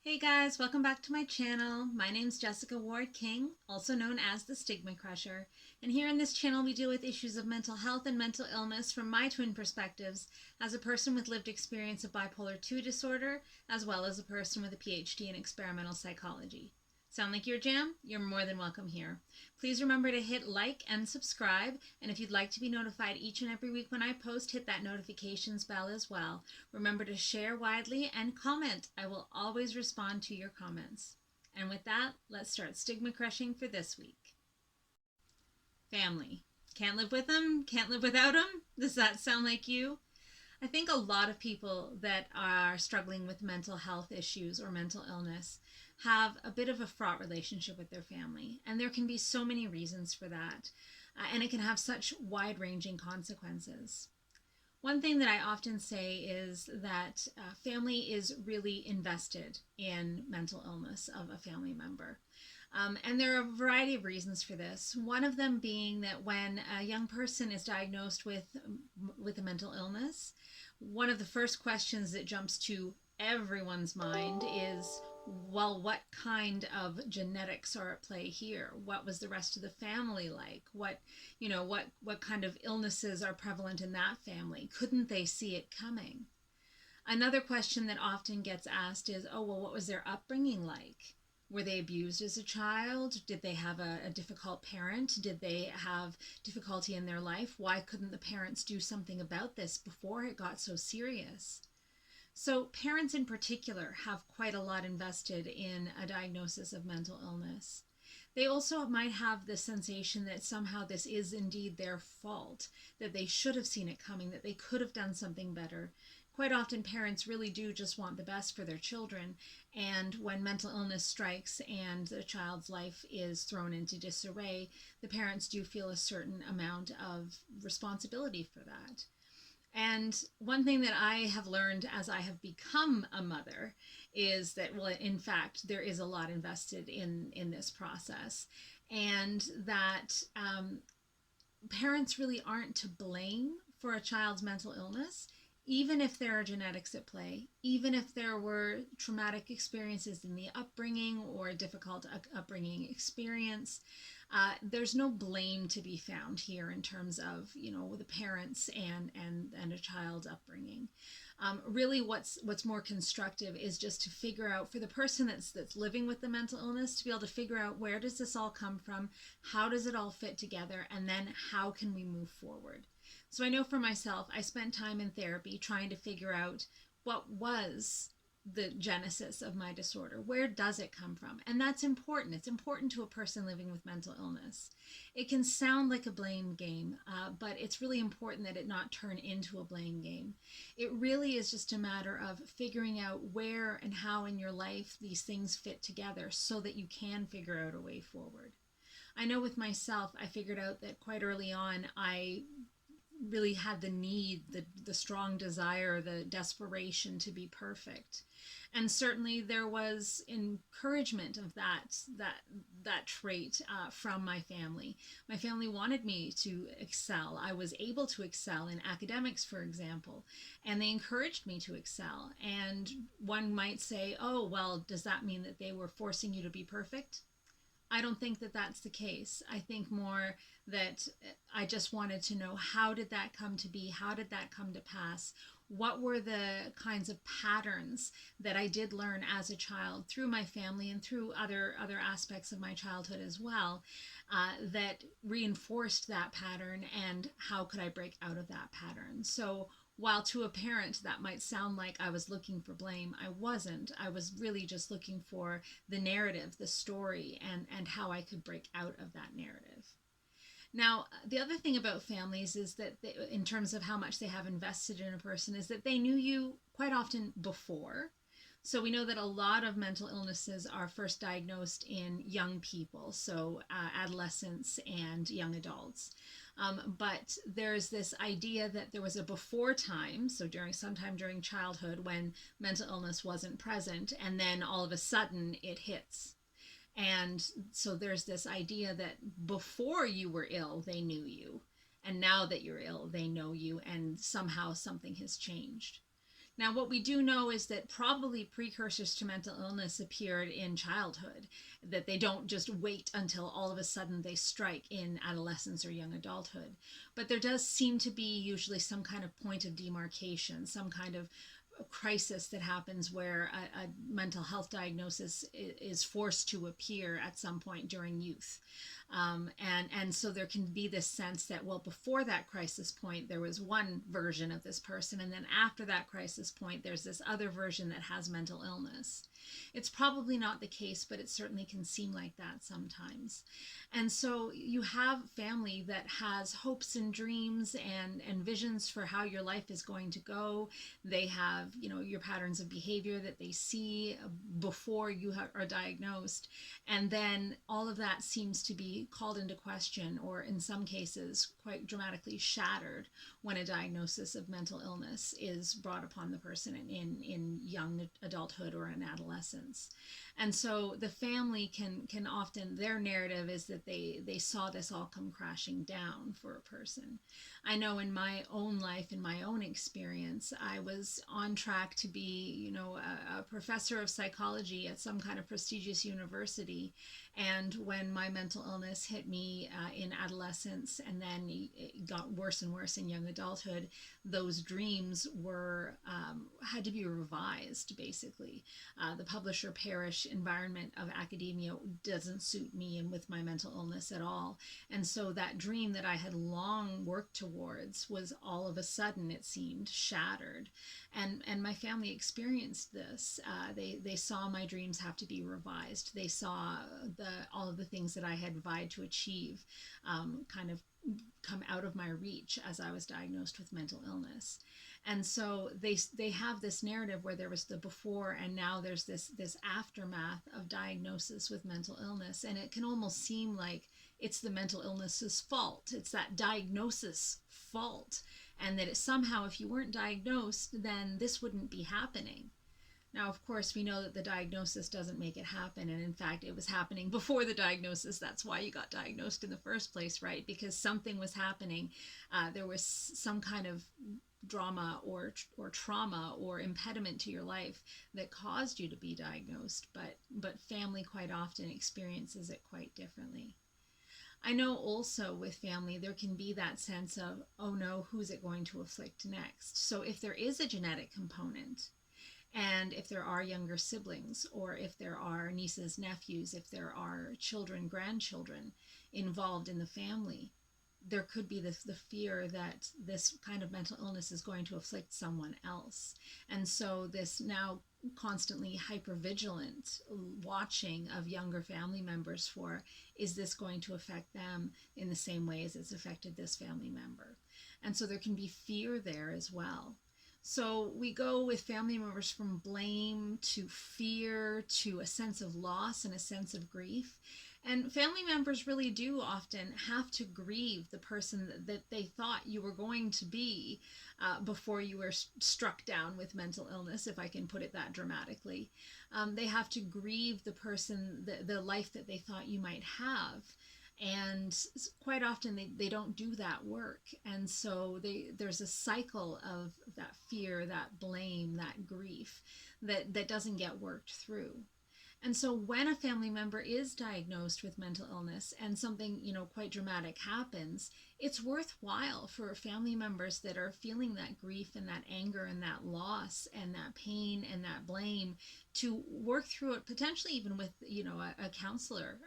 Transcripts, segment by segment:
Hey guys, welcome back to my channel. My name's Jessica Ward King, also known as the StigmaCrusher, and here in this channel we deal with issues of mental health and mental illness from my twin perspectives as a person with lived experience of bipolar 2 disorder, as well as a person with a PhD in experimental psychology. Sound like your jam? You're more than welcome here. Please remember to hit like and subscribe, and if you'd like to be notified each and every week when I post, hit that notifications bell as well. Remember to share widely and comment. I will always respond to your comments. And with that, let's start stigma crushing for this week. Family. Can't live with them? Can't live without them? Does that sound like you? I think a lot of people that are struggling with mental health issues or mental illness have a bit of a fraught relationship with their family. And there can be so many reasons for that. And it can have such wide ranging consequences. One thing that I often say is that family is really invested in mental illness of a family member. And there are a variety of reasons for this. One of them being that when a young person is diagnosed with a mental illness, one of the first questions that jumps to everyone's mind is, well, what kind of genetics are at play here? What was the rest of the family like? What kind of illnesses are prevalent in that family? Couldn't they see it coming? Another question that often gets asked is, oh, well, what was their upbringing like? Were they abused as a child? Did they have a difficult parent? Did they have difficulty in their life? Why couldn't the parents do something about this before it got so serious? So parents in particular have quite a lot invested in a diagnosis of mental illness. They also might have the sensation that somehow this is indeed their fault, that they should have seen it coming, that they could have done something better. Quite often parents really do just want the best for their children, and when mental illness strikes and the child's life is thrown into disarray, the parents do feel a certain amount of responsibility for that. And one thing that I have learned as I have become a mother is that, well, in fact, there is a lot invested in this process, and that parents really aren't to blame for a child's mental illness, even if there are genetics at play, even if there were traumatic experiences in the upbringing or a difficult upbringing experience. There's no blame to be found here in terms of the parents and a child's upbringing. Really, what's more constructive is just to figure out, for the person that's living with the mental illness, to be able to figure out, where does this all come from, how does it all fit together, and then how can we move forward. So I know for myself, I spent time in therapy trying to figure out what was the genesis of my disorder. Where does it come from? And that's important. It's important to a person living with mental illness. It can sound like a blame game, but it's really important that it not turn into a blame game. It really is just a matter of figuring out where and how in your life these things fit together so that you can figure out a way forward. I know with myself, I figured out that quite early on, I really had the need, the strong desire, the desperation to be perfect. And certainly there was encouragement of that trait from my family. My family wanted me to excel. I was able to excel in academics, for example, and they encouraged me to excel. And one might say, oh, well, does that mean that they were forcing you to be perfect? I don't think that that's the case. I think more that I just wanted to know, how did that come to be? How did that come to pass? What were the kinds of patterns that I did learn as a child through my family and through other aspects of my childhood as well, that reinforced that pattern, and how could I break out of that pattern? So while to a parent that might sound like I was looking for blame, I wasn't. I was really just looking for the narrative, the story, and how I could break out of that narrative. Now, the other thing about families is that in terms of how much they have invested in a person, is that they knew you quite often before. So we know that a lot of mental illnesses are first diagnosed in young people, so adolescents and young adults. But there's this idea that there was a before time, so sometime during childhood, when mental illness wasn't present, and then all of a sudden it hits. And so there's this idea that before you were ill, they knew you. And now that you're ill, they know you, and somehow something has changed. Now, what we do know is that probably precursors to mental illness appeared in childhood, that they don't just wait until all of a sudden they strike in adolescence or young adulthood. But there does seem to be usually some kind of point of demarcation, some kind of crisis that happens where a mental health diagnosis is forced to appear at some point during youth. And so there can be this sense that, well, before that crisis point, there was one version of this person, and then after that crisis point, there's this other version that has mental illness. It's probably not the case, but it certainly can seem like that sometimes. And so you have family that has hopes and dreams and visions for how your life is going to go. They have, your patterns of behavior that they see before you are diagnosed. And then all of that seems to be called into question, or in some cases, quite dramatically shattered when a diagnosis of mental illness is brought upon the person in young adulthood or in adolescence. And so the family can often, their narrative is that they saw this all come crashing down for a person. I know in my own life, in my own experience, I was on track to be, a professor of psychology at some kind of prestigious university. And when my mental illness hit me in adolescence, and then it got worse and worse in young adulthood, those dreams had to be revised, basically. The publisher-parish environment of academia doesn't suit me and with my mental illness at all. And so that dream that I had long worked towards was all of a sudden, it seemed, shattered. And my family experienced this. They saw my dreams have to be revised. They saw all of the things that I had vied to achieve kind of come out of my reach as I was diagnosed with mental illness. And so they have this narrative where there was the before, and now there's this aftermath of diagnosis with mental illness. And it can almost seem like it's the mental illness's fault. It's that diagnosis fault. And that somehow, if you weren't diagnosed, then this wouldn't be happening. Now, of course, we know that the diagnosis doesn't make it happen. And in fact, it was happening before the diagnosis. That's why you got diagnosed in the first place, right? Because something was happening. There was some kind of drama or trauma or impediment to your life that caused you to be diagnosed. But family quite often experiences it quite differently. I know also with family, there can be that sense of, oh no, who's it going to afflict next? So if there is a genetic component, and if there are younger siblings, or if there are nieces, nephews, if there are children, grandchildren involved in the family, there could be the fear that this kind of mental illness is going to afflict someone else. And so this now constantly hypervigilant watching of younger family members for, is this going to affect them in the same way as it's affected this family member? And so there can be fear there as well. So we go with family members from blame to fear to a sense of loss and a sense of grief. And family members really do often have to grieve the person that they thought you were going to be before you were struck down with mental illness, if I can put it that dramatically. They have to grieve the person, the life that they thought you might have. And quite often they don't do that work. And so there's a cycle of that fear, that blame, that grief that doesn't get worked through. And so when a family member is diagnosed with mental illness and something, quite dramatic happens, it's worthwhile for family members that are feeling that grief and that anger and that loss and that pain and that blame to work through it, potentially even with, a counselor,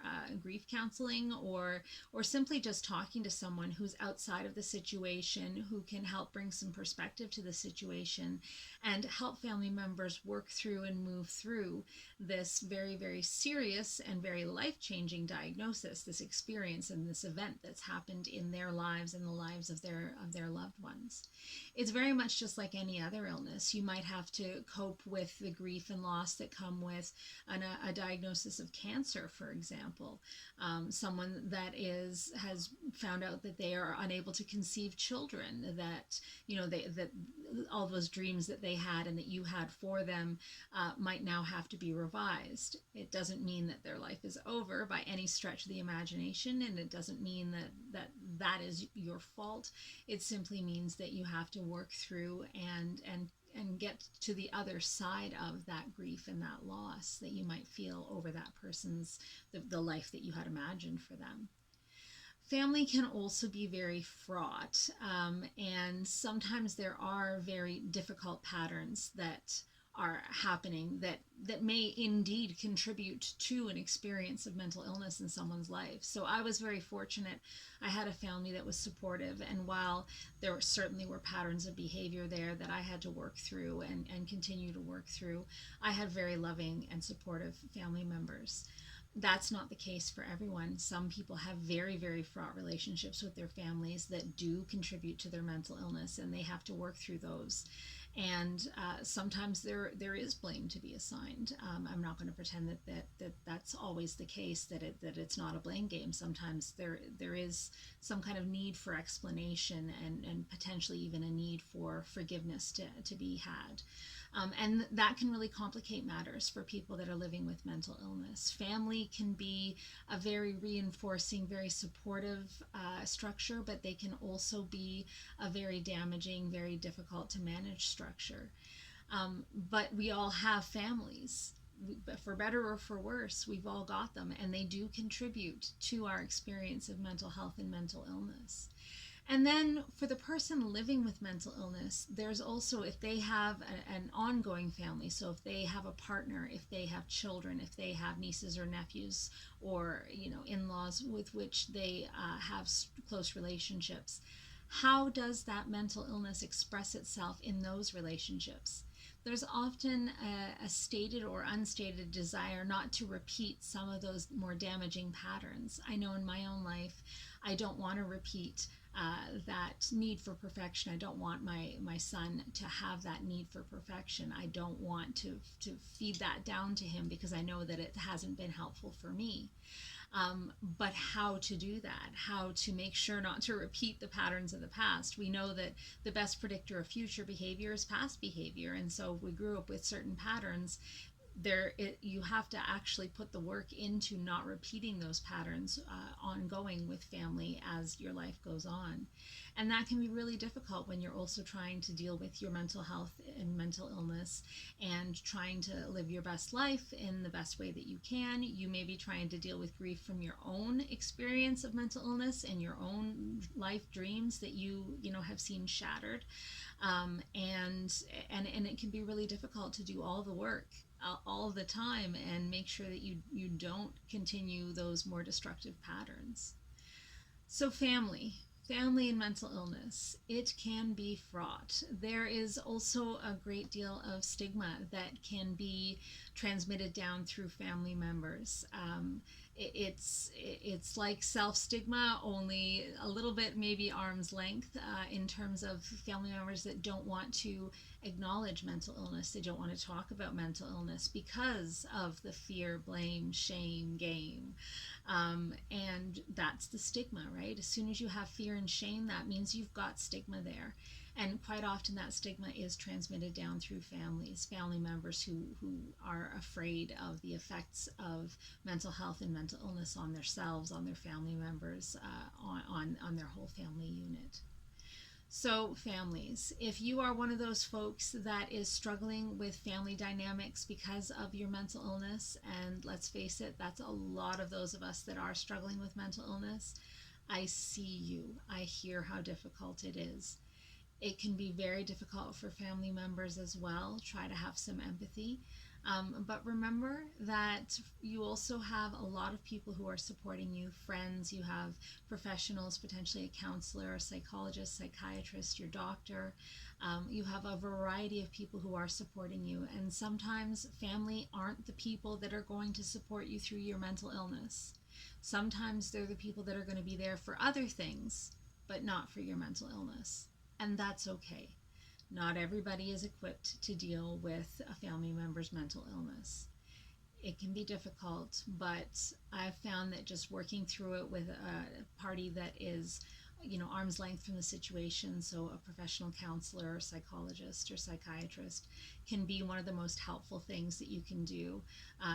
grief counseling, or simply just talking to someone who's outside of the situation, who can help bring some perspective to the situation and help family members work through and move through this very, very serious and very life-changing diagnosis, this experience and this event that's happened in their lives and the lives of their loved ones. It's very much just like any other illness. You might have to cope with the grief and loss that come with a diagnosis of cancer, for example. Someone that has found out that they are unable to conceive children, that that all those dreams that they had and that you had for them might now have to be revised. It doesn't mean that their life is over by any stretch of the imagination, and it doesn't mean that is your fault. It simply means that you have to work through and and get to the other side of that grief and that loss that you might feel over that person's, the life that you had imagined for them. Family can also be very fraught, and sometimes there are very difficult patterns that are happening that may indeed contribute to an experience of mental illness in someone's life. So I was very fortunate. I had a family that was supportive, and while there certainly were patterns of behavior there that I had to work through and continue to work through, I had very loving and supportive family members. That's not the case for everyone. Some people have very, very fraught relationships with their families that do contribute to their mental illness, and they have to work through those. And sometimes there is blame to be assigned. I'm not going to pretend that's always the case, that it's not a blame game. Sometimes there is some kind of need for explanation, and potentially even a need for forgiveness to be had. And that can really complicate matters for people that are living with mental illness. Family can be a very reinforcing, very supportive structure, but they can also be a very damaging, very difficult to manage structure. But we all have families. For better or for worse, we've all got them, and they do contribute to our experience of mental health and mental illness. And then for the person living with mental illness, there's also, if they have an ongoing family, so if they have a partner, if they have children, if they have nieces or nephews, or in-laws with which they have close relationships, how does that mental illness express itself in those relationships? There's often a stated or unstated desire not to repeat some of those more damaging patterns. I know in my own life, I don't want to repeat that need for perfection. I don't want my son to have that need for perfection. I don't want to feed that down to him, because I know that it hasn't been helpful for me. But how to do that, how to make sure not to repeat the patterns of the past. We know that the best predictor of future behavior is past behavior, and so if we grew up with certain patterns, you have to actually put the work into not repeating those patterns ongoing with family as your life goes on. And that can be really difficult when you're also trying to deal with your mental health and mental illness and trying to live your best life in the best way that you can. You may be trying to deal with grief from your own experience of mental illness and your own life dreams that you have seen shattered. And it can be really difficult to do all the work all the time and make sure that you don't continue those more destructive patterns. So family and mental illness, it can be fraught. There is also a great deal of stigma that can be transmitted down through family members. It's like self-stigma, only a little bit maybe arm's length, in terms of family members that don't want to acknowledge mental illness. They don't want to talk about mental illness because of the fear, blame, shame game. And that's the stigma, right? As soon as you have fear and shame, that means you've got stigma there. And quite often that stigma is transmitted down through family members who are afraid of the effects of mental health and mental illness on themselves, on their family members, on their whole family unit. So families, if you are one of those folks that is struggling with family dynamics because of your mental illness, and let's face it, that's a lot of those of us that are struggling with mental illness, I see you. I hear how difficult it is. It can be very difficult for family members as well. Try to have some empathy. But remember that you also have a lot of people who are supporting you, friends, you have professionals, potentially a counselor, a psychologist, psychiatrist, your doctor. You have a variety of people who are supporting you. And sometimes family aren't the people that are going to support you through your mental illness. Sometimes they're the people that are going to be there for other things, but not for your mental illness. And that's okay. Not everybody is equipped to deal with a family member's mental illness. It can be difficult, but I've found that just working through it with a party that is, arm's length from the situation, so a professional counselor, or psychologist, or psychiatrist, can be one of the most helpful things that you can do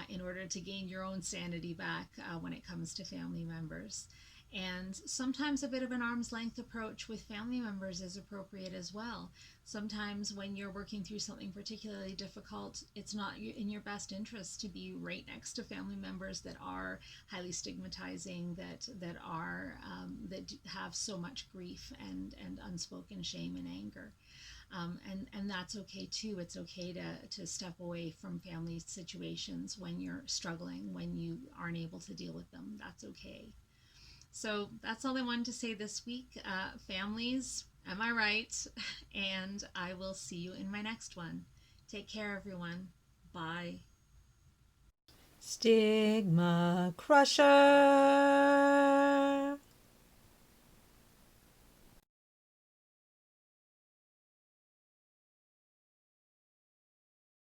in order to gain your own sanity back when it comes to family members. And sometimes a bit of an arm's length approach with family members is appropriate as well. Sometimes when you're working through something particularly difficult, it's not in your best interest to be right next to family members that are highly stigmatizing, that have so much grief and unspoken shame and anger. And that's okay too. It's okay to step away from family situations when you're struggling, when you aren't able to deal with them. That's okay. So that's all I wanted to say this week. Families, am I right? And I will see you in my next one. Take care, everyone. Bye. StigmaCrusher.